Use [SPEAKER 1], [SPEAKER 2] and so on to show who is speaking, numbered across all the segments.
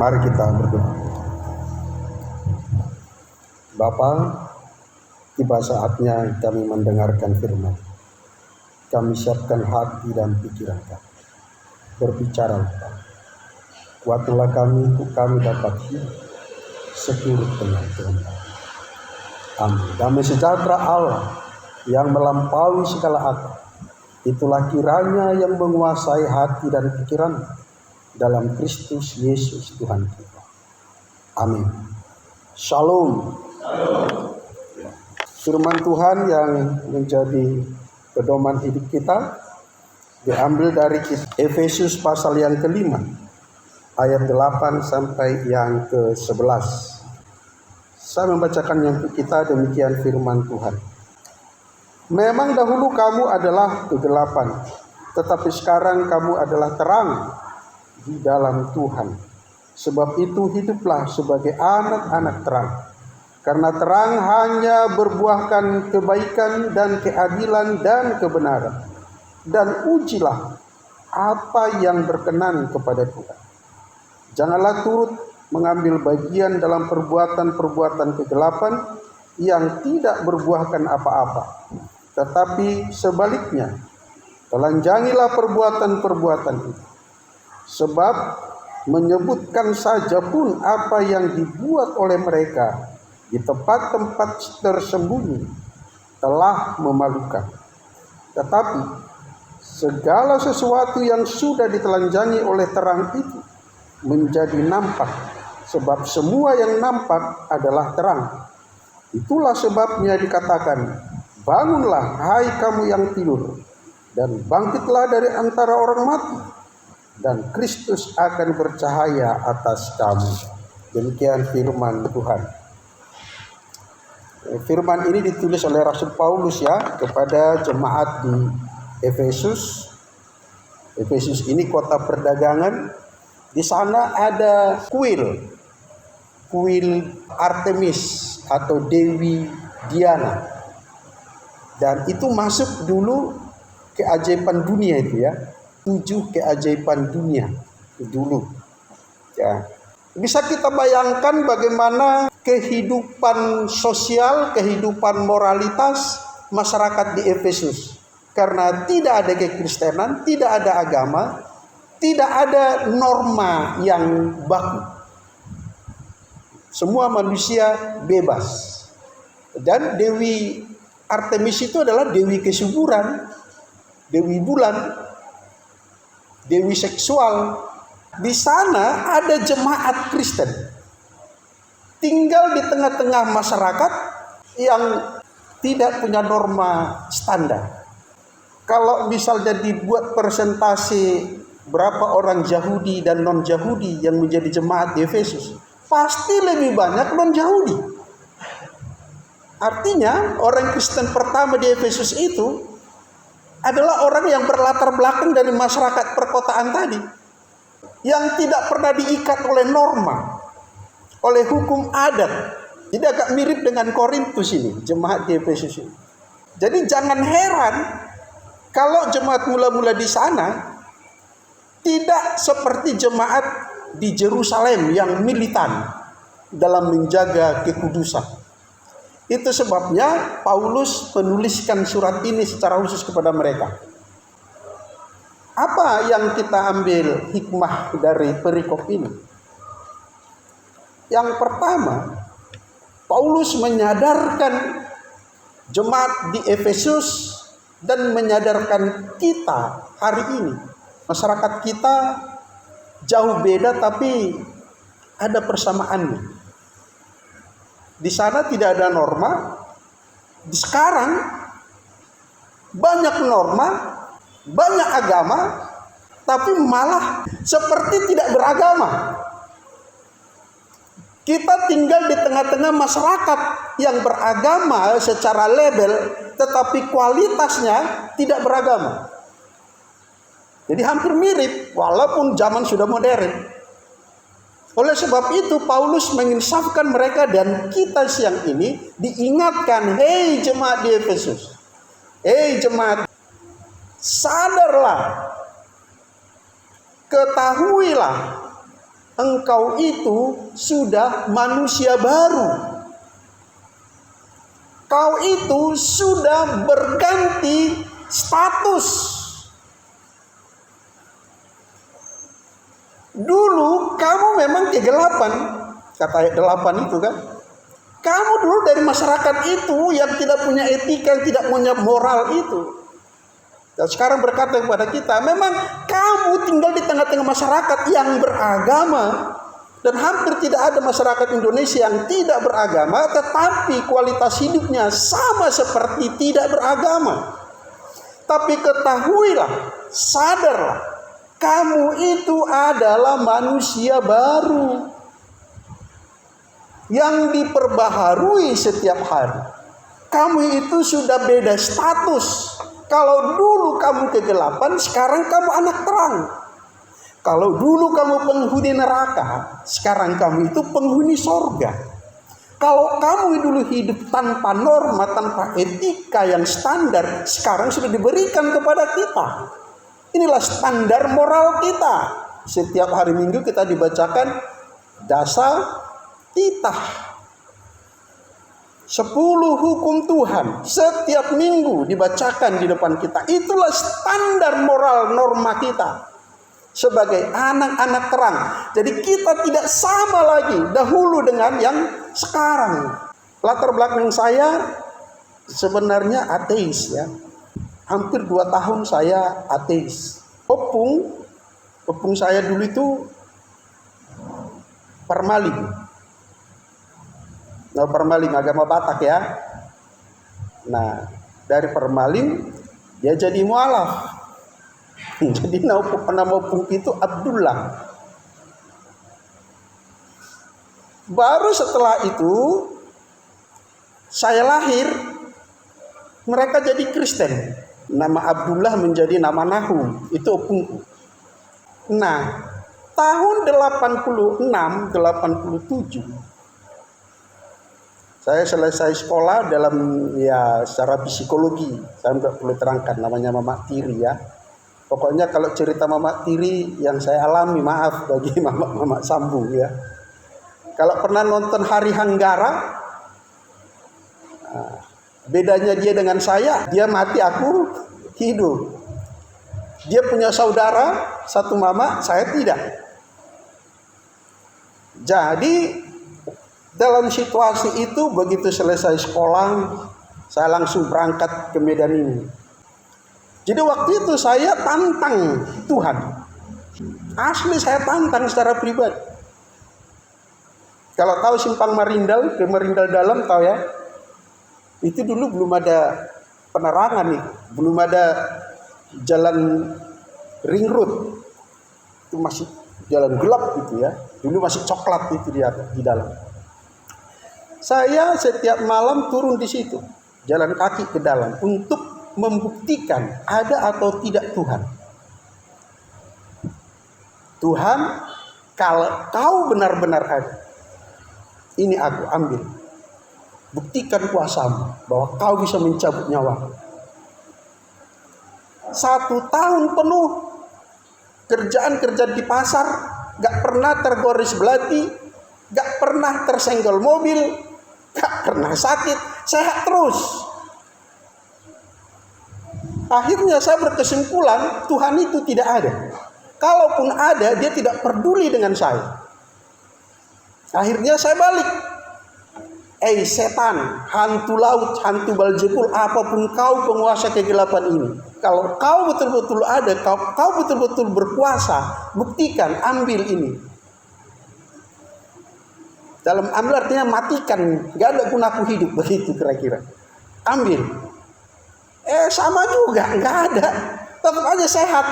[SPEAKER 1] Mari kita berdoa. Bapa, tiba saatnya kami mendengarkan firman. Kami siapkan hati dan pikiran kami. Berbicara, kuatlah kami untuk kami dapat hidup seturut dengan kehendak. Amin. Damai sejahtera Allah yang melampaui segala akal, itulah kiranya yang menguasai hati dan pikiran dalam Kristus Yesus Tuhan kita. Amin. Shalom. Firman Tuhan yang menjadi pedoman hidup kita diambil dari Efesus pasal yang kelima, ayat 8 sampai yang ke-11. Saya membacakan yang kita, demikian firman Tuhan. Memang dahulu kamu adalah kegelapan, tetapi sekarang kamu adalah terang di dalam Tuhan. Sebab itu hiduplah sebagai anak-anak terang. Karena terang hanya berbuahkan kebaikan dan keadilan dan kebenaran. Dan ujilah apa yang berkenan kepada Tuhan. Janganlah turut mengambil bagian dalam perbuatan-perbuatan kegelapan yang tidak berbuahkan apa-apa. Tetapi sebaliknya, telanjangilah perbuatan-perbuatan itu. Sebab menyebutkan saja pun apa yang dibuat oleh mereka di tempat-tempat tersembunyi telah memalukan. Tetapi segala sesuatu yang sudah ditelanjangi oleh terang itu menjadi nampak, sebab semua yang nampak adalah terang. Itulah sebabnya dikatakan, bangunlah hai kamu yang tidur, dan bangkitlah dari antara orang mati, dan Kristus akan bercahaya atas kamu. Demikian firman Tuhan. Firman ini ditulis oleh Rasul Paulus ya kepada jemaat di Efesus. Efesus ini kota perdagangan. Di sana ada kuil Artemis atau Dewi Diana. Dan itu masuk dulu keajaiban dunia itu ya. 7 keajaiban dunia dulu. Ya. Bisa kita bayangkan bagaimana kehidupan sosial, kehidupan moralitas masyarakat di Efesus. Karena tidak ada kekristenan, tidak ada agama, tidak ada norma yang baku. Semua manusia bebas. Dan Dewi Artemis itu adalah dewi kesuburan, dewi bulan, dewi seksual. Di sana ada jemaat Kristen tinggal di tengah-tengah masyarakat yang tidak punya norma standar. Kalau misalnya dibuat presentasi berapa orang Yahudi dan non-Yahudi yang menjadi jemaat di Efesus, pasti lebih banyak non-Yahudi. Artinya orang Kristen pertama di Efesus itu adalah orang yang berlatar belakang dari masyarakat perkotaan tadi, yang tidak pernah diikat oleh norma, oleh hukum adat. Jadi agak mirip dengan Korintus ini, jemaat di Efesus ini. Jadi jangan heran kalau jemaat mula-mula di sana tidak seperti jemaat di Yerusalem yang militan dalam menjaga kekudusan. Itu sebabnya Paulus menuliskan surat ini secara khusus kepada mereka. Apa yang kita ambil hikmah dari perikop ini? Yang pertama, Paulus menyadarkan jemaat di Efesus dan menyadarkan kita hari ini. Masyarakat kita jauh beda tapi ada persamaannya. Di sana tidak ada norma. Sekarang banyak norma, banyak agama, tapi malah seperti tidak beragama. Kita tinggal di tengah-tengah masyarakat yang beragama secara label, tetapi kualitasnya tidak beragama. Jadi hampir mirip, walaupun zaman sudah modern. Oleh sebab itu Paulus menginsafkan mereka dan kita siang ini diingatkan, hei jemaat di Efesus, hei jemaat, sadarlah, ketahuilah engkau itu sudah manusia baru. Kau itu sudah berganti status. Dulu kamu memang kegelapan, kata ayat 8 itu kan. Kamu dulu dari masyarakat itu yang tidak punya etika, yang tidak punya moral itu. Dan sekarang berkata kepada kita, memang kamu tinggal di tengah-tengah masyarakat yang beragama. Dan hampir tidak ada masyarakat Indonesia yang tidak beragama, tetapi kualitas hidupnya sama seperti tidak beragama. Tapi ketahuilah, sadarlah, kamu itu adalah manusia baru yang diperbaharui setiap hari. Kamu itu sudah beda status. Kalau dulu kamu kegelapan, sekarang kamu anak terang. Kalau dulu kamu penghuni neraka, sekarang kamu itu penghuni sorga. Kalau kamu dulu hidup tanpa norma, tanpa etika yang standar, sekarang sudah diberikan kepada kita. Inilah standar moral kita. Setiap hari Minggu kita dibacakan dasar titah. 10 hukum Tuhan setiap minggu dibacakan di depan kita. Itulah standar moral norma kita sebagai anak-anak terang. Jadi kita tidak sama lagi dahulu dengan yang sekarang. Latar belakang saya sebenarnya ateis ya. Hampir 2 tahun saya ateis. Opung saya dulu itu Parmalim. Nah, Parmalim agama Batak ya. Nah, dari Parmalim dia jadi mualaf. Jadi nama opung itu Abdullah. Baru setelah itu saya lahir, mereka jadi Kristen. Nama Abdullah menjadi nama Nahum. Itu opungku. Nah, tahun 86, 87 saya selesai sekolah dalam secara psikologi. Saya tidak perlu terangkan namanya Mama Tiri ya. Pokoknya kalau cerita Mama Tiri yang saya alami, maaf bagi Mama Sambung ya. Kalau pernah nonton Hari Hanggara, bedanya dia dengan saya, dia mati aku hidup. Dia punya saudara satu mama, saya tidak. Jadi dalam situasi itu begitu selesai sekolah, saya langsung berangkat ke Medan ini. Jadi waktu itu saya tantang Tuhan. Asli saya tantang secara pribadi. Kalau tahu Simpang Marindal, ke Marindal Dalam tahu ya. Itu dulu belum ada penerangan nih, belum ada jalan ring road. Itu masih jalan gelap gitu ya. Dulu masih coklat itu di dalam. Saya setiap malam turun di situ, jalan kaki ke dalam untuk membuktikan ada atau tidak Tuhan. Tuhan, kalau kau benar-benar ada, ini aku ambil. Buktikan kuasamu bahwa kau bisa mencabut nyawa. 1 tahun penuh kerja di pasar, gak pernah tergoris belati, gak pernah tersenggol mobil, gak pernah sakit, sehat terus. Akhirnya saya berkesimpulan Tuhan itu tidak ada. Kalaupun ada, dia tidak peduli dengan saya. Akhirnya saya balik. Setan, hantu laut, hantu Beelzebul, apapun kau penguasa kegelapan ini, kalau kau betul-betul ada, kau betul-betul berkuasa, buktikan, ambil ini. Dalam ambil artinya matikan, gak ada gunaku hidup, begitu kira-kira. Ambil. Sama juga, gak ada. Tetap aja sehat.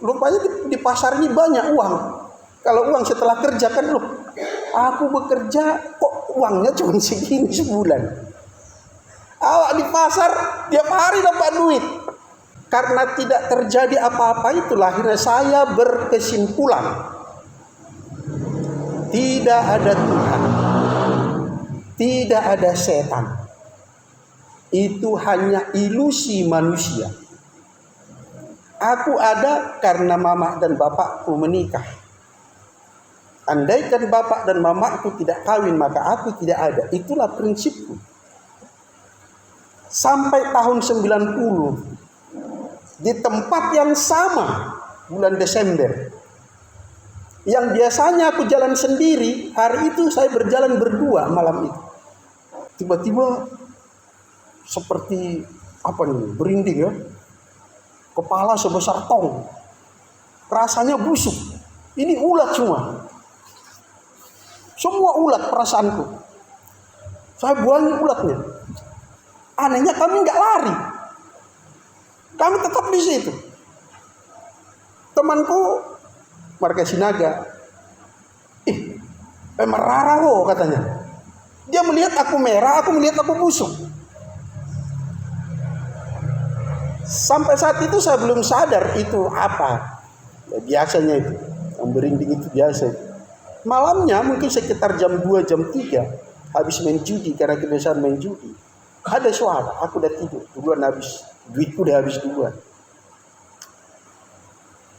[SPEAKER 1] Rupanya di pasar ini banyak uang. Kalau uang setelah kerja kan, loh, aku bekerja kok uangnya cuma segini sebulan. Awak di pasar tiap hari dapat duit. Karena tidak terjadi apa-apa itulah akhirnya saya berkesimpulan tidak ada Tuhan, tidak ada setan. Itu hanya ilusi manusia. Aku ada karena mama dan bapakku menikah. Andaikan bapak dan mamaku tidak kawin, maka aku tidak ada. Itulah prinsipku. Sampai tahun 90, di tempat yang sama, bulan Desember, yang biasanya aku jalan sendiri, hari itu saya berjalan berdua malam itu. Tiba-tiba seperti apa nih, berinding ya. Kepala sebesar tong. Rasanya busuk. Ini ulat semua. Semua ulat perasaanku. Saya buangin ulatnya. Anehnya kami nggak lari. Kami tetap di situ. Temanku warga Sinaga. Merah wo katanya. Dia melihat aku merah, aku melihat aku busuk. Sampai saat itu saya belum sadar itu apa. Ya, biasanya itu, yang berinding itu biasa. Malamnya mungkin sekitar jam 2, jam 3, habis main judi, karena kebiasaan main judi. Ada suara, aku udah tidur. Duluan habis, duitku udah habis duluan.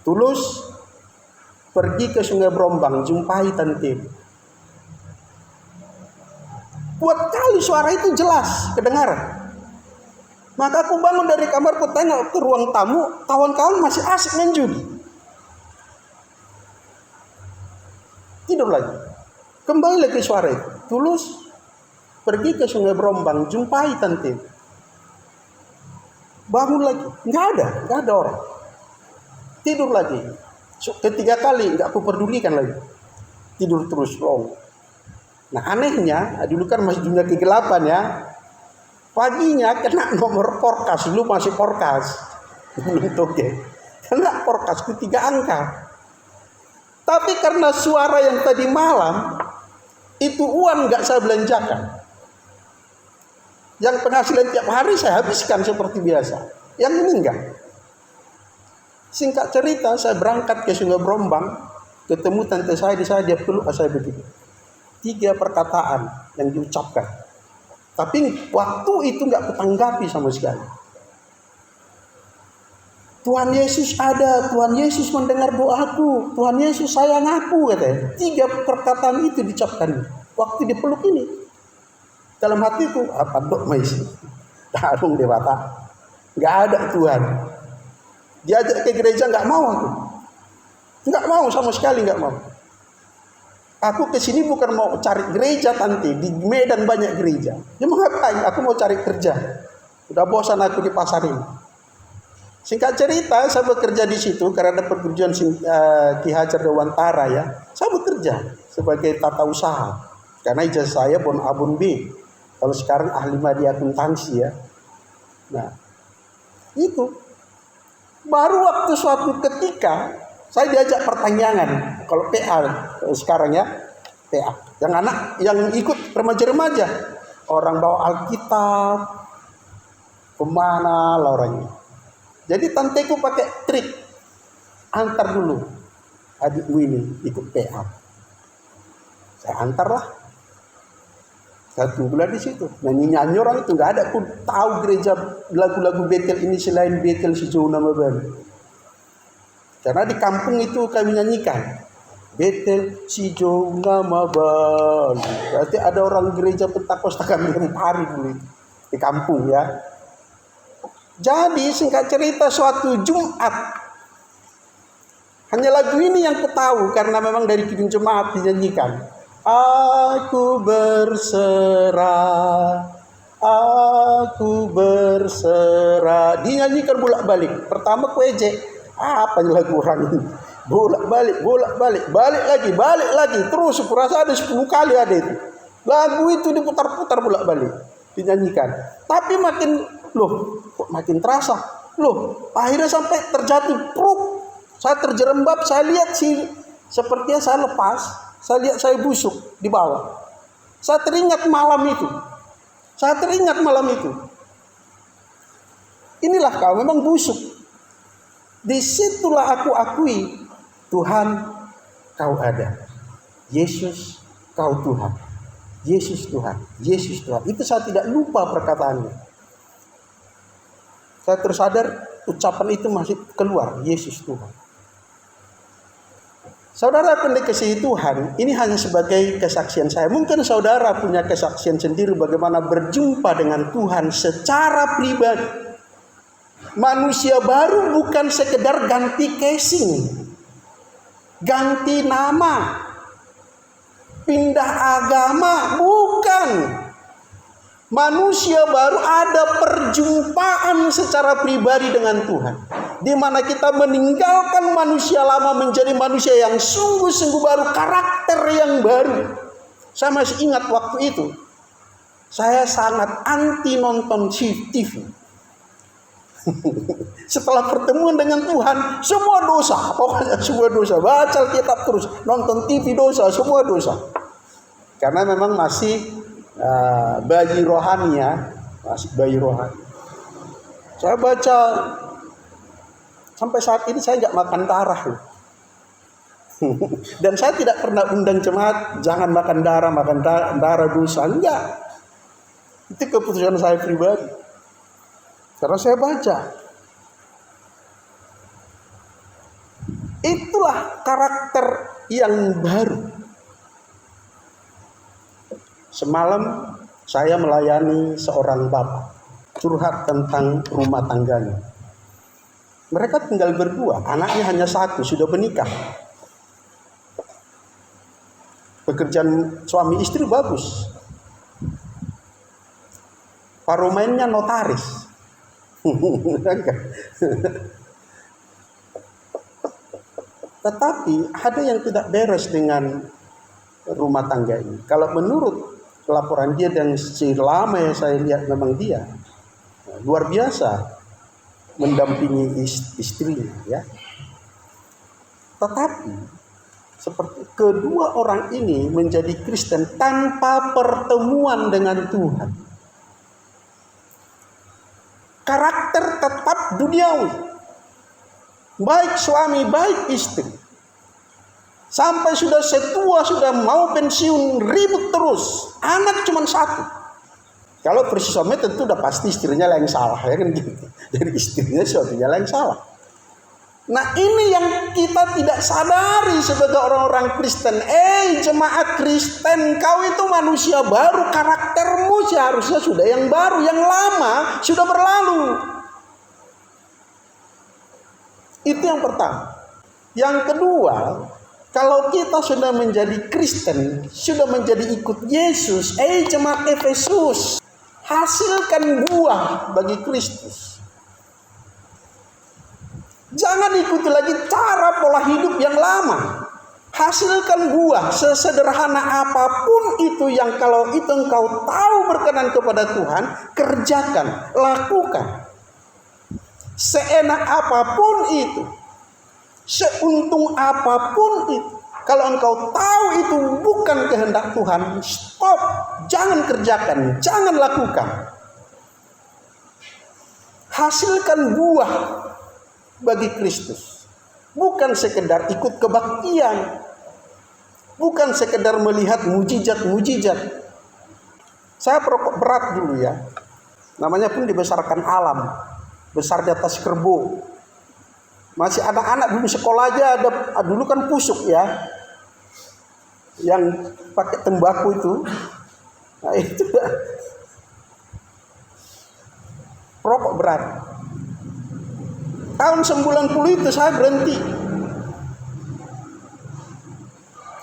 [SPEAKER 1] Tulus pergi ke Sungai Brombang, jumpai tante. Kuat kali suara itu jelas, kedengaran. Maka aku bangun dari kamarku, tengok ke ruang tamu, kawan-kawan masih asik main judi. Tidur lagi. Kembali lagi suara itu. Tulus pergi ke Sungai Brombang, jumpai tante. Bangun lagi, nggak ada orang. Tidur lagi. Ketiga kali nggak aku pedulikan lagi. Tidur terus long. Nah anehnya, dulu kan masih dunia kegelapan ya. Paginya kena nomor porkas, dulu masih porkas, belum toge. Kena porkas 3 angka. Tapi karena suara yang tadi malam, itu uang nggak saya belanjakan. Yang penghasilan tiap hari saya habiskan seperti biasa. Yang ini enggak. Singkat cerita, saya berangkat ke Sungai Brombang, ketemu tante saya di sana, dia peluk saya begitu. 3 perkataan yang diucapkan. Tapi waktu itu nggak kutanggapi sama sekali. Tuhan Yesus ada, Tuhan Yesus mendengar doaku, Tuhan Yesus sayang aku, katanya. 3 perkataan itu diucapkan waktu dipeluk ini. Dalam hatiku, apa dok mais? Tarung dewata, nggak ada Tuhan. Diajak ke gereja nggak mau aku, nggak mau sama sekali nggak mau. Aku kesini bukan mau cari gereja tante, di Medan banyak gereja. Ya mau ngapain? Aku mau cari kerja. Udah bosan aku di pasar ini. Singkat cerita, saya bekerja di situ karena dapat perjuangan Ki Hajar Dewantara ya. Saya bekerja sebagai tata usaha. Karena ijazah saya bon A bon B. Kalau sekarang ahli media akuntansi ya. Nah, itu. Baru waktu suatu ketika saya diajak pertanyaan, kalau PA sekarang ya, PA. Yang anak yang ikut remaja-remaja, orang bawa Alkitab, kemana lah orangnya. Jadi tanteku pakai trik, antar dulu adikmu ini ikut PA. Saya antarlah. Saya tunggulah di situ. Nyanyi-nyanyi orang itu nggak ada. Aku tahu gereja lagu-lagu Betel ini selain Betel sejauh nama Bali. Karena di kampung itu kami nyanyikan Betel sejauh nama Bali. Berarti ada orang gereja Pentakosta kami lempari dulu di kampung ya. Jadi singkat cerita suatu Jumat, hanya lagu ini yang ku tahu karena memang dari kidung jemaat dinyanyikan. Aku berserah, aku berserah. Dinyanyikan bolak-balik. Pertama ku ejek, apa lagu orang ini? Bolak-balik, balik lagi. Terus aku rasa ada 10 kali ada itu. Lagu itu diputar-putar bolak-balik, dinyanyikan. Tapi kok makin terasa. Akhirnya sampai terjatuh, saya terjerembab, saya lihat sepertinya saya lepas. Saya lihat saya busuk di bawah. Saya teringat malam itu. Inilah kau memang busuk. Disitulah aku akui, Tuhan kau ada. Yesus kau Tuhan. Yesus Tuhan. Yesus Tuhan. Itu saya tidak lupa perkataannya. Saya tersadar ucapan itu masih keluar. Yesus Tuhan. Saudara pendekasi Tuhan, ini hanya sebagai kesaksian saya. Mungkin saudara punya kesaksian sendiri bagaimana berjumpa dengan Tuhan secara pribadi. Manusia baru bukan sekedar ganti casing, ganti nama, pindah agama, bukan. Manusia baru ada perjumpaan secara pribadi dengan Tuhan, di mana kita meninggalkan manusia lama menjadi manusia yang sungguh-sungguh baru, karakter yang baru. Saya masih ingat waktu itu, saya sangat anti nonton TV. Setelah pertemuan dengan Tuhan, semua dosa, pokoknya semua dosa. Baca Alkitab terus, nonton TV dosa, semua dosa. Karena memang masih bayi rohani ya, masih bayi rohani. Saya baca sampai saat ini saya nggak makan darah loh. Dan saya tidak pernah undang jemaat jangan makan darah dosa, enggak. Itu keputusan saya pribadi. Karena saya baca. Itulah karakter yang baru. Semalam saya melayani seorang bapak, curhat tentang rumah tangganya. Mereka tinggal berdua, anaknya hanya satu, sudah menikah. Pekerjaan suami istri bagus. Paromennya notaris. Tetapi ada yang tidak beres dengan rumah tangga ini. Kalau menurut laporan dia dan selama yang saya lihat memang dia luar biasa mendampingi istrinya ya. Tetapi seperti kedua orang ini menjadi Kristen tanpa pertemuan dengan Tuhan. Karakter tetap duniawi. Baik suami, baik istri. Sampai sudah setua, sudah mau pensiun, ribut terus. Anak cuma satu. Kalau versi suami tentu udah pasti istrinya lah yang salah, ya kan gitu. Dari istrinya suaminya lah yang salah. Nah ini yang kita tidak sadari sebagai orang-orang Kristen. Jemaat Kristen, kau itu manusia baru, karaktermu seharusnya sudah yang baru, yang lama sudah berlalu. Itu yang pertama. Yang kedua, kalau kita sudah menjadi Kristen, sudah menjadi ikut Yesus, jemaat Efesus, hasilkan buah bagi Kristus. Jangan ikuti lagi cara pola hidup yang lama. Hasilkan buah sesederhana apapun itu yang kalau itu engkau tahu berkenan kepada Tuhan, kerjakan, lakukan. Seenak apapun itu, seuntung apapun itu, kalau engkau tahu itu bukan kehendak Tuhan, stop, jangan kerjakan, jangan lakukan. Hasilkan buah bagi Kristus, bukan sekedar ikut kebaktian, bukan sekedar melihat mujizat-mujizat. Saya perokok berat dulu ya, namanya pun dibesarkan alam, besar di atas kerbau. Masih anak-anak dulu sekolah aja ada, dulu kan pusuk ya, yang pakai tembakau itu. Nah itu perokok berat. Tahun 90 itu saya berhenti.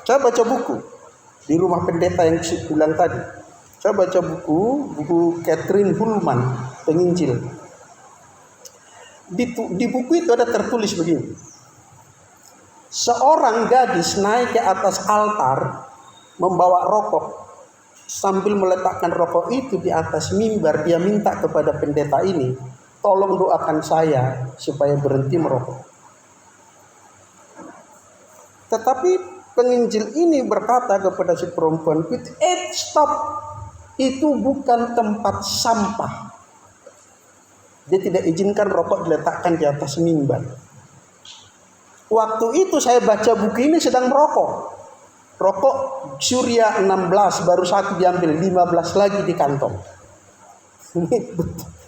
[SPEAKER 1] Saya baca buku di rumah pendeta yang saya bilang tadi. Saya baca buku Catherine Kuhlman, penginjil. Di buku itu ada tertulis begini. Seorang gadis naik ke atas altar membawa rokok. Sambil meletakkan rokok itu di atas mimbar, dia minta kepada pendeta ini, tolong doakan saya supaya berhenti merokok. Tetapi penginjil ini berkata kepada si perempuan, stop, itu bukan tempat sampah. Dia tidak izinkan rokok diletakkan di atas mimbar. Waktu itu saya baca buku ini sedang merokok. Rokok Surya 16 baru satu diambil, 15 lagi di kantong. Ini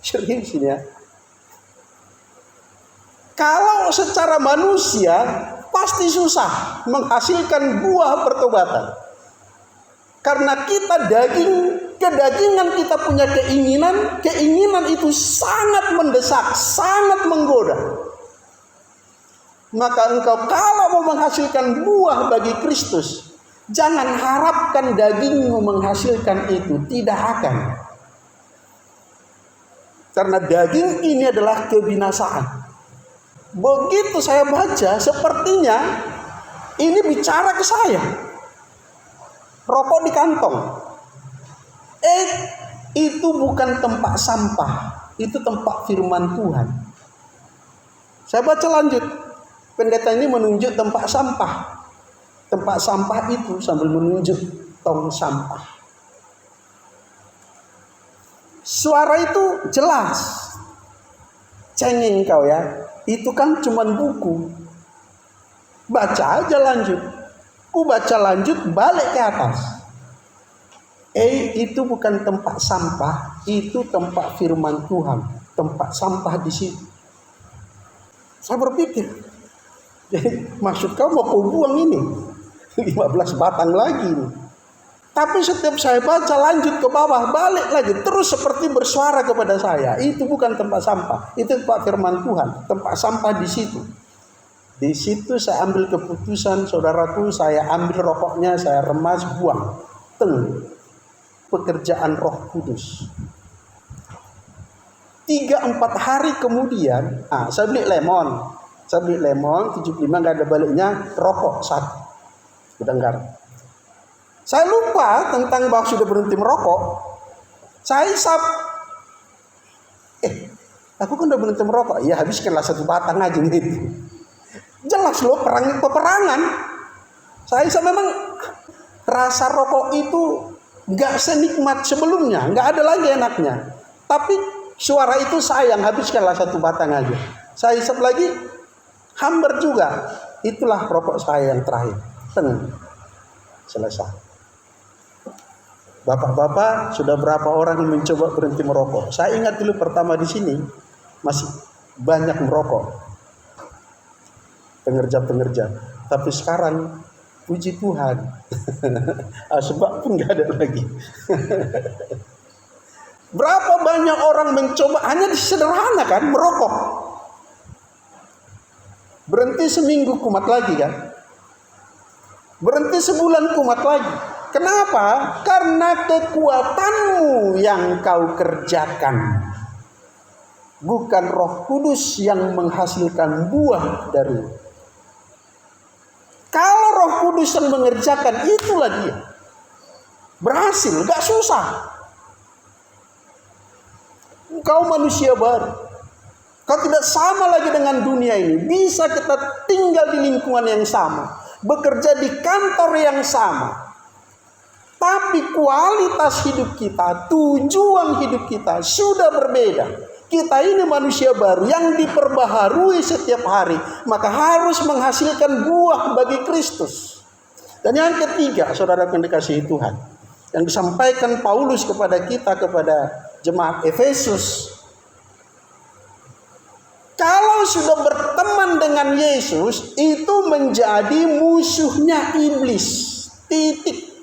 [SPEAKER 1] serius ini ya. Kalau secara manusia pasti susah menghasilkan buah pertobatan. Karena kita kedagingan kita punya keinginan itu sangat mendesak, sangat menggoda. Maka engkau kalau mau menghasilkan buah bagi Kristus, jangan harapkan dagingmu menghasilkan itu, tidak akan. Karena daging ini adalah kebinasaan. Begitu saya baca, sepertinya ini bicara ke saya. Rokok di kantong. Itu bukan tempat sampah, itu tempat firman Tuhan. Saya baca lanjut. Pendeta ini menunjuk tempat sampah. Tempat sampah itu sambil menunjuk tong sampah. Suara itu jelas. Cengeng kau ya. Itu kan cuman buku. Baca aja lanjut. Ku baca lanjut balik ke atas. Itu bukan tempat sampah, itu tempat firman Tuhan. Tempat sampah di situ. Saya berpikir, maksud kau mau kau buang ini 15 batang lagi nih. Tapi setiap saya baca lanjut ke bawah, balik lagi, terus seperti bersuara kepada saya, itu bukan tempat sampah, itu tempat firman Tuhan. Tempat sampah di situ. Di situ saya ambil keputusan, saudaraku, saya ambil rokoknya, saya remas, buang. Pekerjaan Roh Kudus. 3-4 hari kemudian, saya beli lemon. Saya beli lemon 75, nggak ada baliknya, rokok 1 gudang garam. Saya lupa tentang bahwa sudah berhenti merokok. Saya hisap, aku kan udah berhenti merokok. Ya habiskanlah 1 batang aja gitu. Jelas loh peperangan. Saya hisap, memang rasa rokok itu nggak senikmat sebelumnya, nggak ada lagi enaknya. Tapi suara itu sayang, habiskanlah 1 batang aja. Saya hisap lagi, hambar juga. Itulah rokok saya yang terakhir. Selesai. Bapak-bapak, sudah berapa orang yang mencoba berhenti merokok? Saya ingat dulu pertama di sini masih banyak merokok. Pengerja. Tapi sekarang puji Tuhan. Sebab pun nggak ada lagi. Berapa banyak orang mencoba, hanya sederhana kan, merokok. Berhenti seminggu kumat lagi kan. Berhenti sebulan kumat lagi. Kenapa? Karena kekuatanmu yang kau kerjakan. Bukan Roh Kudus yang menghasilkan buah dari. Kalau Roh Kudus yang mengerjakan, itulah dia. Berhasil, gak susah. Kau manusia baru. Kau tidak sama lagi dengan dunia ini. Bisa kita tinggal di lingkungan yang sama. Bekerja di kantor yang sama. Tapi kualitas hidup kita, tujuan hidup kita sudah berbeda. Kita ini manusia baru yang diperbaharui setiap hari. Maka harus menghasilkan buah bagi Kristus. Dan yang ketiga, saudara yang dikasihi Tuhan, yang disampaikan Paulus kepada kita, kepada jemaat Efesus. Kalau sudah berteman dengan Yesus, itu menjadi musuhnya iblis. Titik.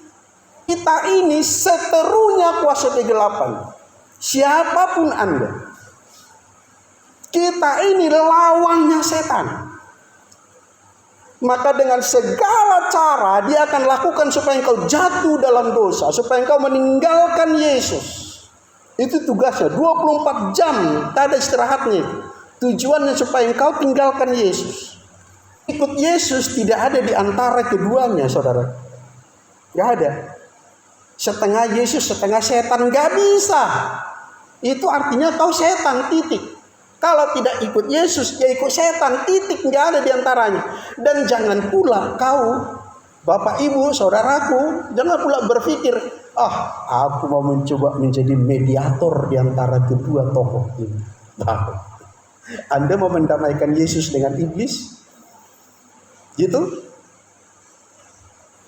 [SPEAKER 1] Kita ini seterunya kuasa kegelapan. Siapapun Anda. Kita ini lawannya setan. Maka dengan segala cara dia akan lakukan supaya engkau jatuh dalam dosa. Supaya engkau meninggalkan Yesus. Itu tugasnya. 24 jam tak ada istirahatnya. Tujuannya supaya engkau tinggalkan Yesus. Ikut Yesus tidak ada di antara keduanya, saudara. Gak ada. Setengah Yesus, setengah setan. Gak bisa. Itu artinya kau setan, titik. Kalau tidak ikut Yesus, ya ikut setan, titik, nggak ada diantaranya. Dan jangan pula kau, bapak ibu, saudaraku, jangan pula berpikir, aku mau mencoba menjadi mediator diantara kedua tokoh ini. Anda mau mendamaikan Yesus dengan iblis? Gitu?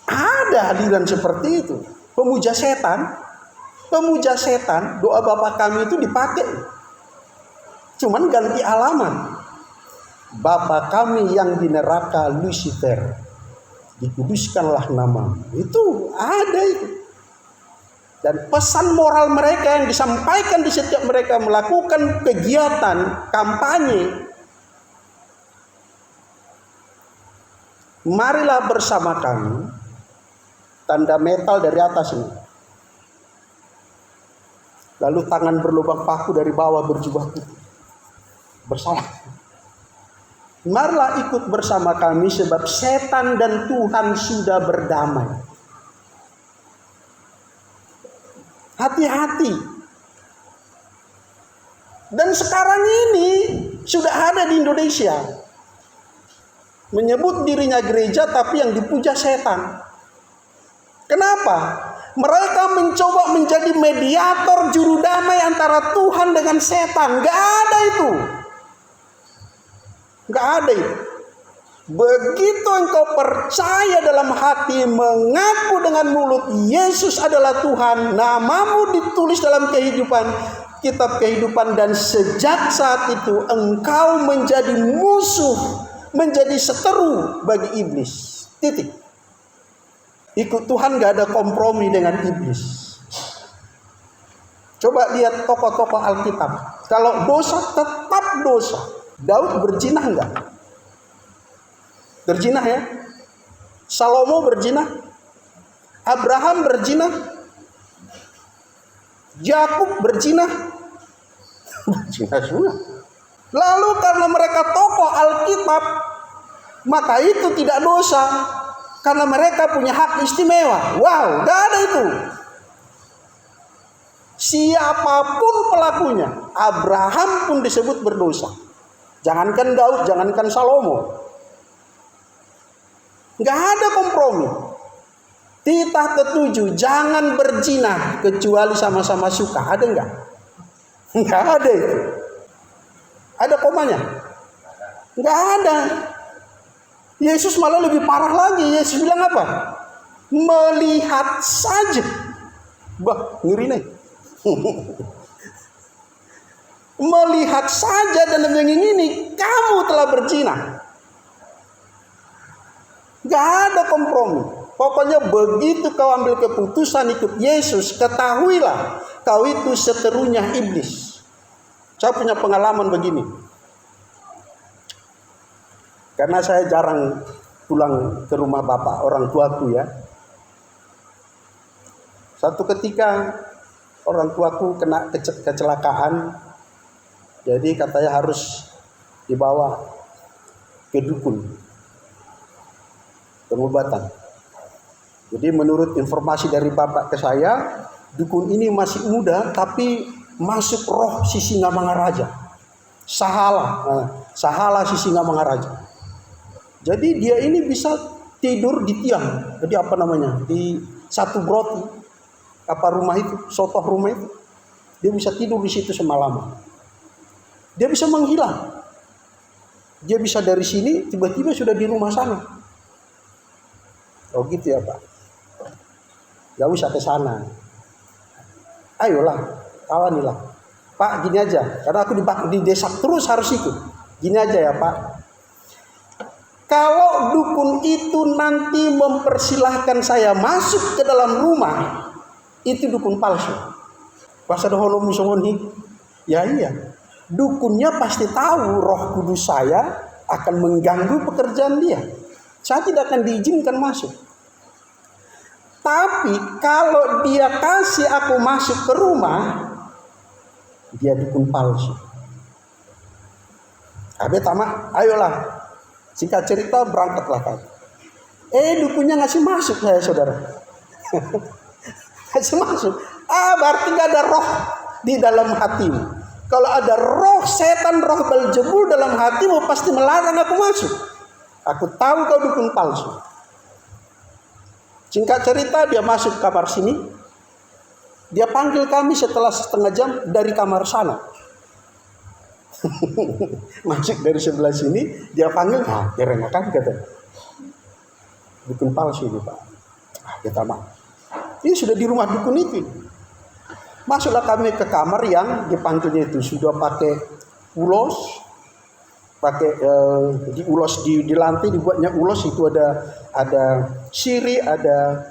[SPEAKER 1] Ada aliran seperti itu. Pemuja setan, doa Bapa kami itu dipakai. Cuman ganti alamat. Bapa kami yang di neraka, Lucifer, dikuduskanlah namamu. Itu ada itu. Dan pesan moral mereka yang disampaikan di setiap mereka melakukan kegiatan kampanye. Marilah bersama kami, tanda metal dari atas ini. Lalu tangan berlubang paku dari bawah berjubah putih. Bersama. Marilah ikut bersama kami sebab setan dan Tuhan sudah berdamai. Hati-hati. Dan sekarang ini sudah ada di Indonesia. Menyebut dirinya gereja tapi yang dipuja setan. Kenapa? Mereka mencoba menjadi mediator juru damai antara Tuhan dengan setan. Gak ada itu. Gak ada itu. Begitu engkau percaya dalam hati, mengaku dengan mulut Yesus adalah Tuhan, namamu ditulis dalam kitab kehidupan, dan sejak saat itu engkau menjadi musuh, menjadi seteru bagi iblis. Titik. Ikut Tuhan gak ada kompromi dengan iblis. Coba lihat tokoh-tokoh Alkitab. Kalau dosa tetap dosa. Daud berzinah enggak? Berzinah ya. Salomo berzinah. Abraham berzinah. Yakub berzinah. Berzinah semua. Lalu karena mereka tokoh Alkitab, maka itu tidak dosa. Karena mereka punya hak istimewa. Wow, gak ada itu. Siapapun pelakunya, Abraham pun disebut berdosa. Jangankan Daud, jangankan Salomo. Gak ada kompromi. Titah ke-7, jangan berzina kecuali sama-sama suka. Ada enggak? Enggak ada itu. Ada komanya? Enggak ada. Yesus malah lebih parah lagi. Yesus bilang apa? Melihat saja. Bah, ngeri nih. Melihat saja dan mengingini kamu telah berzina. Gak ada kompromi. Pokoknya begitu kau ambil keputusan ikut Yesus, ketahuilah kau itu seterunya iblis. Saya punya pengalaman begini. Karena saya jarang pulang ke rumah bapak, orang tuaku ya. Satu ketika orang tuaku kena kecelakaan. Jadi katanya harus dibawa ke dukun. Pengobatan. Jadi menurut informasi dari bapak ke saya, dukun ini masih muda tapi masuk roh Sisingamangaraja. Sahala Sisingamangaraja. Jadi dia ini bisa tidur di tiang. Jadi di satu broti, rumah itu, sotoh rumah itu. Dia bisa tidur di situ semalaman. Dia bisa menghilang. Dia bisa dari sini tiba-tiba sudah di rumah sana. Oh gitu ya Pak. Gak usah ke sana. Ayolah, kawanilah. Pak gini aja, karena aku di desa terus harus ikut. Gini aja ya Pak. Kalau dukun itu nanti mempersilahkan saya masuk ke dalam rumah, itu dukun palsu. Pas ada holomu songoni, ya iya. Dukunnya pasti tahu roh kudus saya akan mengganggu pekerjaan dia. Saya tidak akan diizinkan masuk. Tapi kalau dia kasih aku masuk ke rumah, dia dukun palsu. Abe tamak, ayolah. Singkat cerita berangkatlah kami. Dukunnya ngasih masuk saya saudara. Ngasih masuk. Berarti gak ada roh di dalam hatimu. Kalau ada roh setan, roh Beelzebul dalam hatimu pasti melarang aku masuk. Aku tahu kau dukun palsu. Singkat cerita dia masuk kamar sini. Dia panggil kami setelah setengah jam dari kamar sana. Masuk dari sebelah sini, dia panggil, kerengakan kata. Dukun palsu ini Pak. Kita mah. Ini sudah di rumah dukun itu. Masuklah kami ke kamar yang dipanggilnya itu sudah pakai ulos, pakai diulos di lantai, dibuatnya ulos, itu ada sirih, ada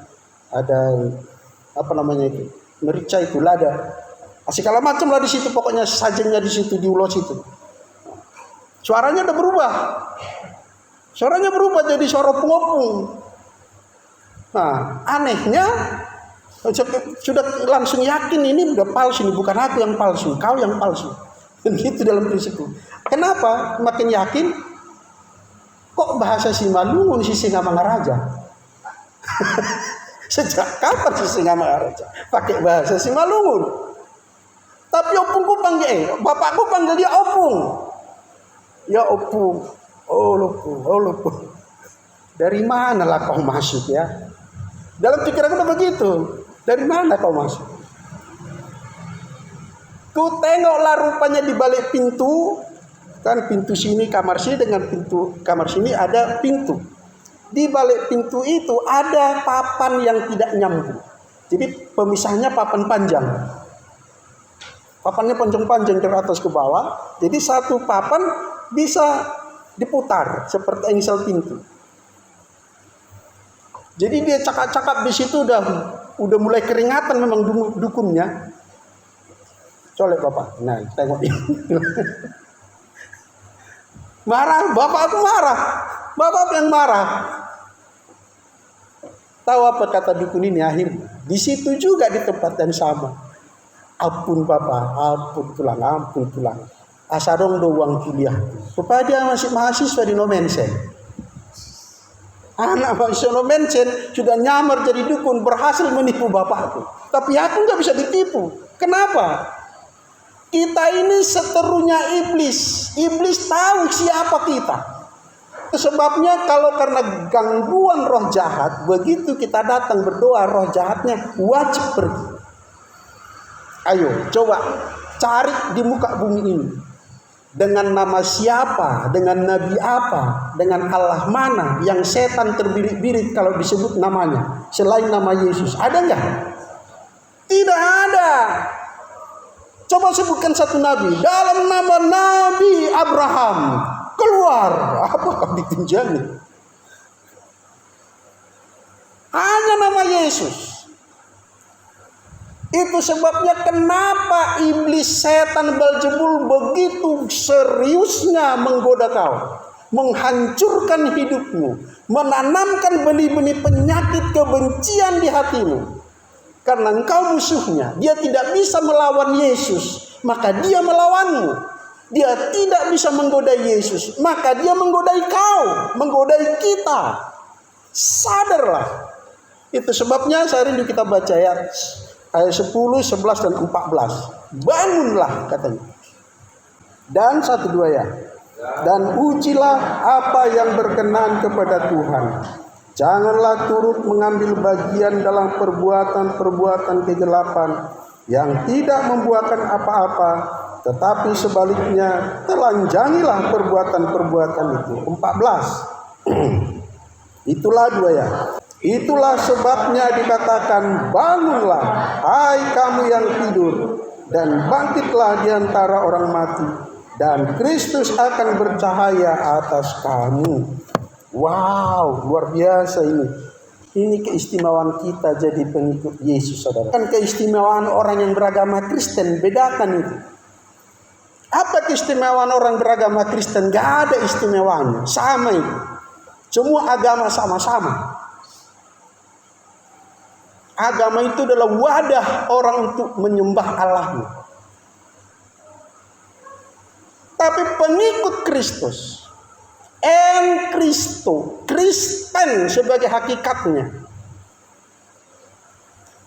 [SPEAKER 1] apa namanya itu, merica, itu lada, segala macam lah di situ, pokoknya sajennya di situ diulos itu. Suaranya udah berubah. Suaranya berubah jadi suara pengopung. Nah, anehnya sudah langsung yakin ini udah palsu, ini bukan aku yang palsu, kau yang palsu. Begitu dalam prinsipku. Kenapa? Makin yakin, kok bahasa Simalungun si Singamangaraja? Sejak kapan si Singamangaraja pakai bahasa Simalungun? Tapi opungku panggil, bapakku panggil dia opung. Ya opung, oh lopung. Dari manalah kau masuk ya? Dalam pikiranku udah begitu. Dari mana kau masuk? Ku tengoklah rupanya di balik pintu, kan pintu sini kamar sini dengan pintu kamar sini ada pintu. Di balik pintu itu ada papan yang tidak nyambung. Jadi pemisahnya papan panjang. Papannya panjang-panjang dari atas ke bawah. Jadi satu papan bisa diputar seperti engsel pintu. Jadi dia cakap-cakap di situ udah mulai keringatan memang dukunnya. Colek bapak. Nah, tengok ini. Marah, bapak aku marah. Bapak yang marah. Tahu apa kata dukun ini akhirnya? Di situ juga di tempat yang sama. Ampun bapak, ampun tulang. Asadong do uang kuliah. Supaya dia masih mahasiswa di Nomensen. Anak mahasiswa Nomensen sudah nyamar jadi dukun, berhasil menipu bapakku. Tapi aku nggak bisa ditipu. Kenapa? Kita ini seterunya iblis. Iblis tahu siapa kita. Sebabnya kalau karena gangguan roh jahat, begitu kita datang berdoa, roh jahatnya wajib pergi. Ayo coba cari di muka bumi ini. Dengan nama siapa, dengan nabi apa, dengan Allah mana yang setan terbirit-birit kalau disebut namanya selain nama Yesus? Ada enggak? Tidak ada. Coba sebutkan satu nabi. Dalam nama Nabi Abraham, keluar. Apa kau ditunjangi? Hanya nama Yesus. Itu sebabnya kenapa iblis setan Beelzebul begitu seriusnya menggoda kau, menghancurkan hidupmu, menanamkan benih-benih penyakit kebencian di hatimu. Karena engkau musuhnya, dia tidak bisa melawan Yesus, maka dia melawanmu. Dia tidak bisa menggoda Yesus, maka dia menggodai kau, menggodai kita. Sadarlah. Itu sebabnya saya rindu kita baca ayat 10, 11 dan 14. Bangunlah katanya. Dan 1, 2 ya. Dan ujilah apa yang berkenan kepada Tuhan. Janganlah turut mengambil bagian dalam perbuatan-perbuatan kegelapan yang tidak membuahkan apa-apa, tetapi sebaliknya telanjangilah perbuatan-perbuatan itu. 14. Itulah 2 ya. Itulah sebabnya dikatakan, bangunlah, hai kamu yang tidur, dan bangkitlah di antara orang mati, dan Kristus akan bercahaya atas kamu. Wow, luar biasa ini. Ini keistimewaan kita jadi pengikut Yesus, saudara. Kan keistimewaan orang yang beragama Kristen, bedakan itu. Apa keistimewaan orang beragama Kristen? Gak ada istimewaannya, sama itu. Semua agama sama-sama. Agama itu adalah wadah orang untuk menyembah Allahnya. Tapi pengikut Kristus, en Kristo, Kristen sebagai hakikatnya,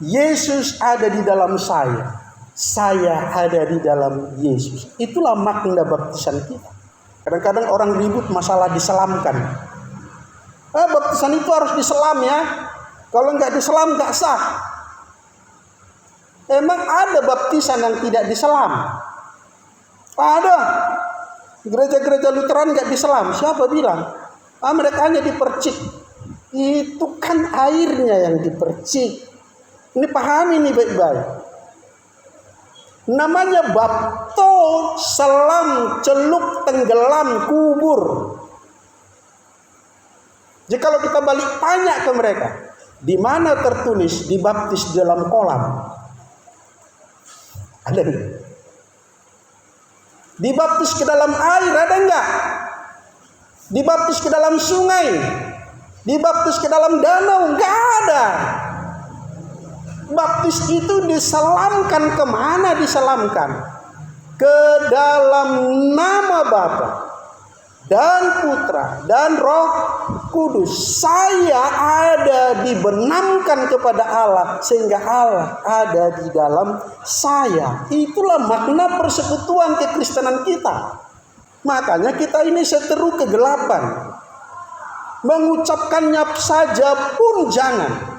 [SPEAKER 1] Yesus ada di dalam saya ada di dalam Yesus. Itulah makna baptisan kita. Kadang-kadang orang ribut masalah diselamkan. Baptisan itu harus diselam ya. Kalau nggak diselam nggak sah. Emang ada baptisan yang tidak diselam? Ada. Gereja-gereja Lutheran nggak diselam. Siapa bilang? Mereka hanya dipercik. Itu kan airnya yang dipercik. Ini pahami nih baik-baik. Namanya bapto, selam, celup, tenggelam, kubur. Jadi kalau kita balik tanya ke mereka, di mana tertulis dibaptis dalam kolam? Ada enggak? Dibaptis ke dalam air, ada enggak? Dibaptis ke dalam sungai, dibaptis ke dalam danau, enggak ada. Baptis itu diselamkan kemana? Diselamkan ke dalam nama Bapa dan Putra dan Roh Kudus. Saya ada dibenamkan kepada Allah sehingga Allah ada di dalam saya. Itulah makna persekutuan kekristenan kita. Makanya kita ini seteru kegelapan. Mengucapkannya saja pun jangan.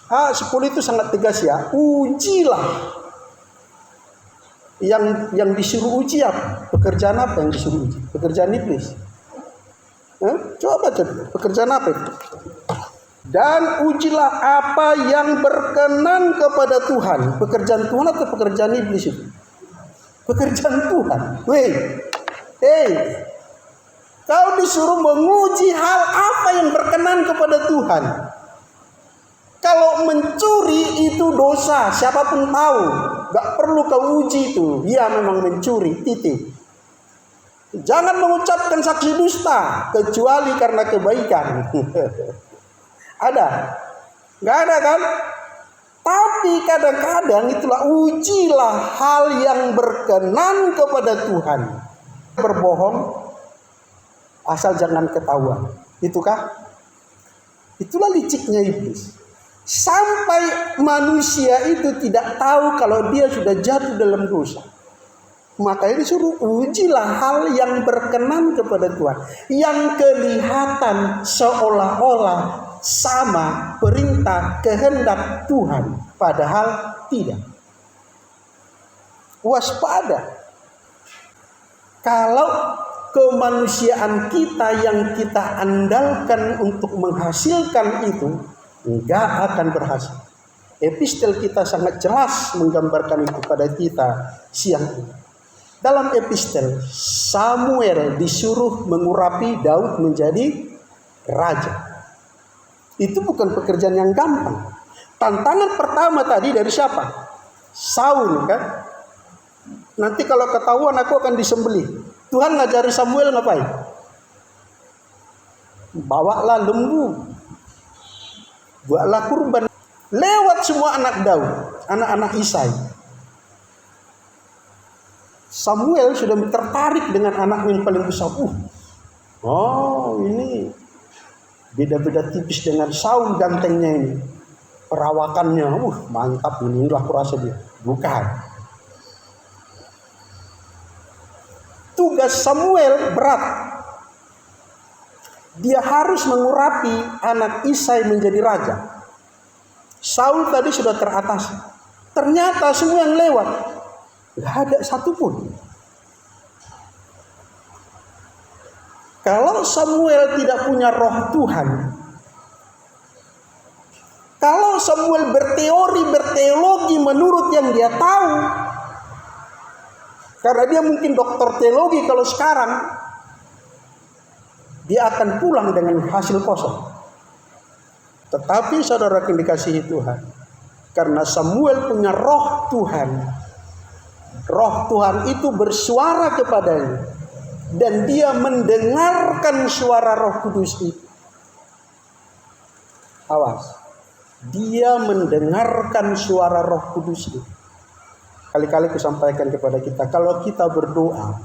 [SPEAKER 1] 10 itu sangat tegas ya. Ujilah. Yang disuruh uji apa? Pekerjaan apa yang disuruh uji? Pekerjaan iblis. Coba baca pekerjaan apa itu? Dan ujilah apa yang berkenan kepada Tuhan. Pekerjaan Tuhan atau pekerjaan iblis itu? Pekerjaan Tuhan. Kau disuruh menguji hal apa yang berkenan kepada Tuhan. Kalau mencuri itu dosa, siapapun tahu, gak perlu kau uji itu. Dia memang mencuri, titik. Jangan mengucapkan saksi dusta kecuali karena kebaikan. Ada? Gak ada kan? Tapi kadang-kadang itulah ujilah hal yang berkenan kepada Tuhan. Berbohong asal jangan ketahuan. Itukah? Itulah liciknya iblis. Sampai manusia itu tidak tahu kalau dia sudah jatuh dalam dosa. Makanya disuruh ujilah hal yang berkenan kepada Tuhan. Yang kelihatan seolah-olah sama perintah kehendak Tuhan. Padahal tidak. Waspada. Kalau kemanusiaan kita yang kita andalkan untuk menghasilkan itu enggak akan berhasil. Epistel kita sangat jelas menggambarkan itu pada kita siang ini. Dalam epistel, Samuel disuruh mengurapi Daud menjadi raja. Itu bukan pekerjaan yang gampang. Tantangan pertama tadi dari siapa? Saul kan? Nanti kalau ketahuan aku akan disembelih. Tuhan ngajari Samuel ngapain? Bawalah lembu. Buatlah kurban. Lewat semua anak Daud, anak-anak Isai. Samuel sudah tertarik dengan anak yang paling besar. Ini beda-beda tipis dengan Saul gantengnya ini. Perawakannya, mantap ini. Inilah kurasa dia. Bukan. Tugas Samuel berat. Dia harus mengurapi anak Isai menjadi raja. Saul tadi sudah teratasi. Ternyata semua yang lewat, gak ada satupun. Kalau Samuel tidak punya roh Tuhan, kalau Samuel berteologi menurut yang dia tahu, karena dia mungkin doktor teologi kalau sekarang, dia akan pulang dengan hasil kosong. Tetapi saudara yang dikasihi Tuhan, karena Samuel punya roh Tuhan, roh Tuhan itu bersuara kepadanya, dan dia mendengarkan suara Roh Kudus itu. Awas, dia mendengarkan suara Roh Kudus itu. Kali-kali aku sampaikan kepada kita, kalau kita berdoa,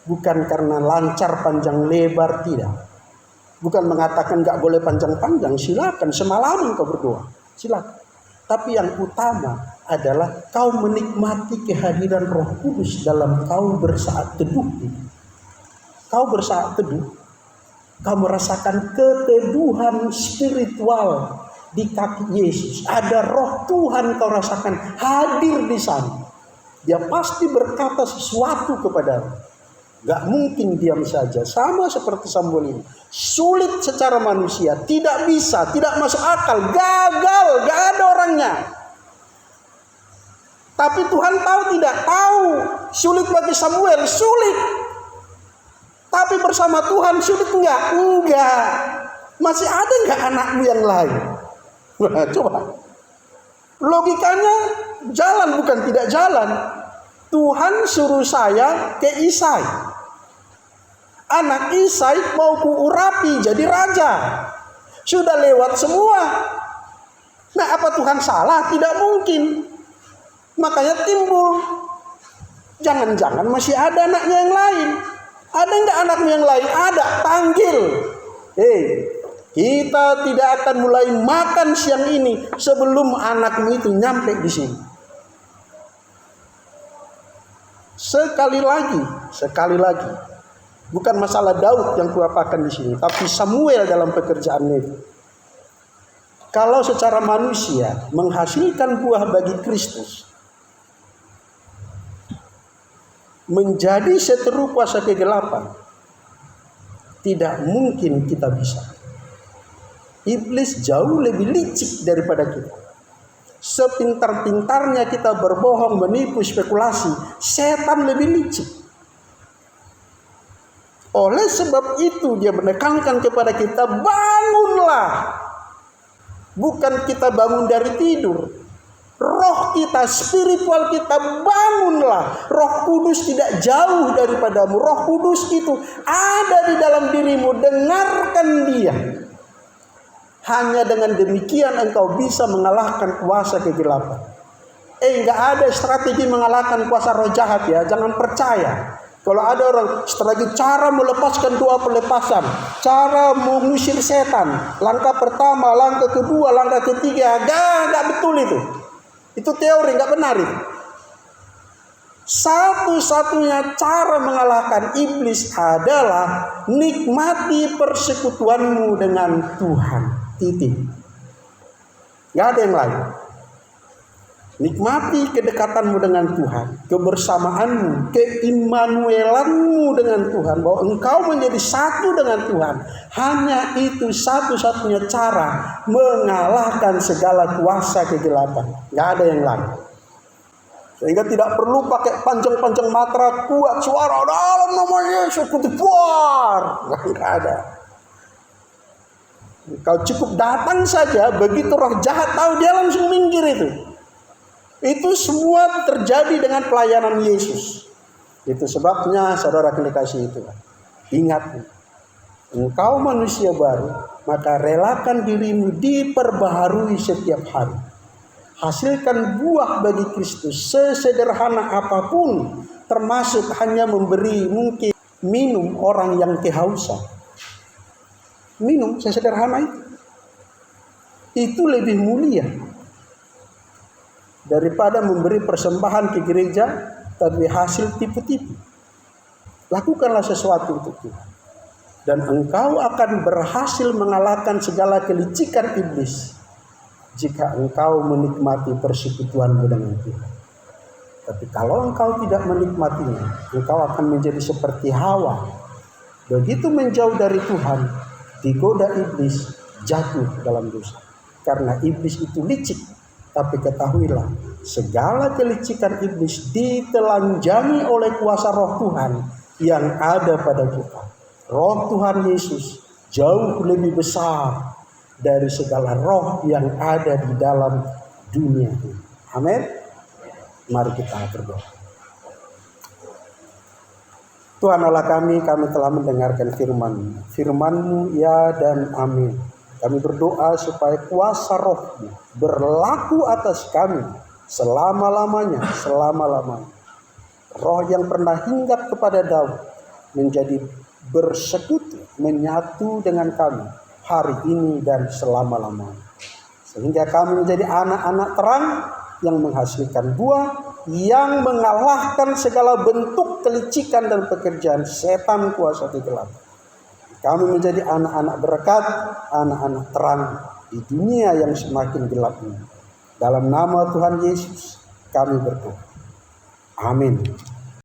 [SPEAKER 1] bukan karena lancar panjang lebar, tidak. Bukan mengatakan gak boleh panjang-panjang, silakan semalaman kau berdoa, silakan. Tapi yang utama adalah kau menikmati kehadiran Roh Kudus dalam kau bersaat teduh. Kau bersaat teduh, kau merasakan keteduhan spiritual di kaki Yesus. Ada Roh Tuhan kau rasakan hadir di sana. Dia pasti berkata sesuatu kepadamu. Gak mungkin diam saja. Sama seperti Samuel ini. Sulit secara manusia. Tidak bisa. Tidak masuk akal. Gagal. Gak ada orangnya. Tapi Tuhan tahu tidak? Tahu. Sulit bagi Samuel, sulit. Tapi bersama Tuhan sulit enggak? Enggak. Masih ada enggak anakmu yang lain? Nah, coba. Logikanya jalan bukan tidak jalan. Tuhan suruh saya ke Isai. Anak Isai mau kuurapi jadi raja. Sudah lewat semua. Nah, apa Tuhan salah? Tidak mungkin. Makanya timbul. Jangan-jangan masih ada anaknya yang lain. Ada enggak anakmu yang lain? Ada. Panggil. Kita tidak akan mulai makan siang ini sebelum anakmu itu nyampe di sini. Sekali lagi. Bukan masalah Daud yang kuapakan di sini, tapi Samuel dalam pekerjaan itu. Kalau secara manusia menghasilkan buah bagi Kristus, menjadi seteru kuasa kegelapan, tidak mungkin kita bisa. Iblis jauh lebih licik daripada kita. Sepintar-pintarnya kita berbohong, menipu, spekulasi, setan lebih licik. Oleh sebab itu dia menekankan kepada kita, bangunlah. Bukan kita bangun dari tidur. Roh kita, spiritual kita, bangunlah. Roh Kudus tidak jauh daripadamu. Roh Kudus itu ada di dalam dirimu. Dengarkan dia. Hanya dengan demikian engkau bisa mengalahkan kuasa kegelapan. Enggak ada strategi mengalahkan kuasa roh jahat ya. Jangan percaya. Kalau ada orang strategi cara melepaskan doa pelepasan, cara mengusir setan, langkah pertama, langkah kedua, langkah ketiga, enggak betul itu. Itu teori, enggak benar itu. Satu-satunya cara mengalahkan iblis adalah nikmati persekutuanmu dengan Tuhan. Titik. Enggak ada yang lain. Nikmati kedekatanmu dengan Tuhan, kebersamaanmu, keimanuelanmu dengan Tuhan, bahwa engkau menjadi satu dengan Tuhan. Hanya itu satu-satunya cara mengalahkan segala kuasa kegelapan. Gak ada yang lain. Sehingga tidak perlu pakai panjang-panjang mantra kuat, suara dalam nama Yesus keluar. Gak ada. Kau cukup datang saja, begitu roh jahat tahu dia langsung minggir itu. Itu semua terjadi dengan pelayanan Yesus. Itu sebabnya saudara kekasih itu. Ingat, engkau manusia baru, maka relakan dirimu diperbaharui setiap hari. Hasilkan buah bagi Kristus sesederhana apapun, termasuk hanya memberi mungkin minum orang yang kehausan. Minum sesederhana itu. Itu lebih mulia daripada memberi persembahan ke gereja tapi hasil tipu-tipu. Lakukanlah sesuatu untuk Tuhan, dan engkau akan berhasil mengalahkan segala kelicikan iblis jika engkau menikmati persekutuanmu dengan Tuhan. Tapi kalau engkau tidak menikmatinya, engkau akan menjadi seperti Hawa. Begitu menjauh dari Tuhan, digoda iblis, jatuh dalam dosa. Karena iblis itu licik. Tapi ketahuilah, segala kelicikan iblis ditelanjangi oleh kuasa roh Tuhan yang ada pada kita. Roh Tuhan Yesus jauh lebih besar dari segala roh yang ada di dalam dunia ini. Amin. Mari kita berdoa. Tuhan Allah kami telah mendengarkan firman-Mu ya dan amin. Kami berdoa supaya kuasa roh-Mu berlaku atas kami selama-lamanya. Roh yang pernah hinggap kepada Daud menjadi bersekutu, menyatu dengan kami hari ini dan selama-lamanya. Sehingga kami menjadi anak-anak terang yang menghasilkan buah, yang mengalahkan segala bentuk kelicikan dan pekerjaan setan kuasa kegelapan. Kami menjadi anak-anak berkat, anak-anak terang di dunia yang semakin gelap ini. Dalam nama Tuhan Yesus kami berdoa. Amin.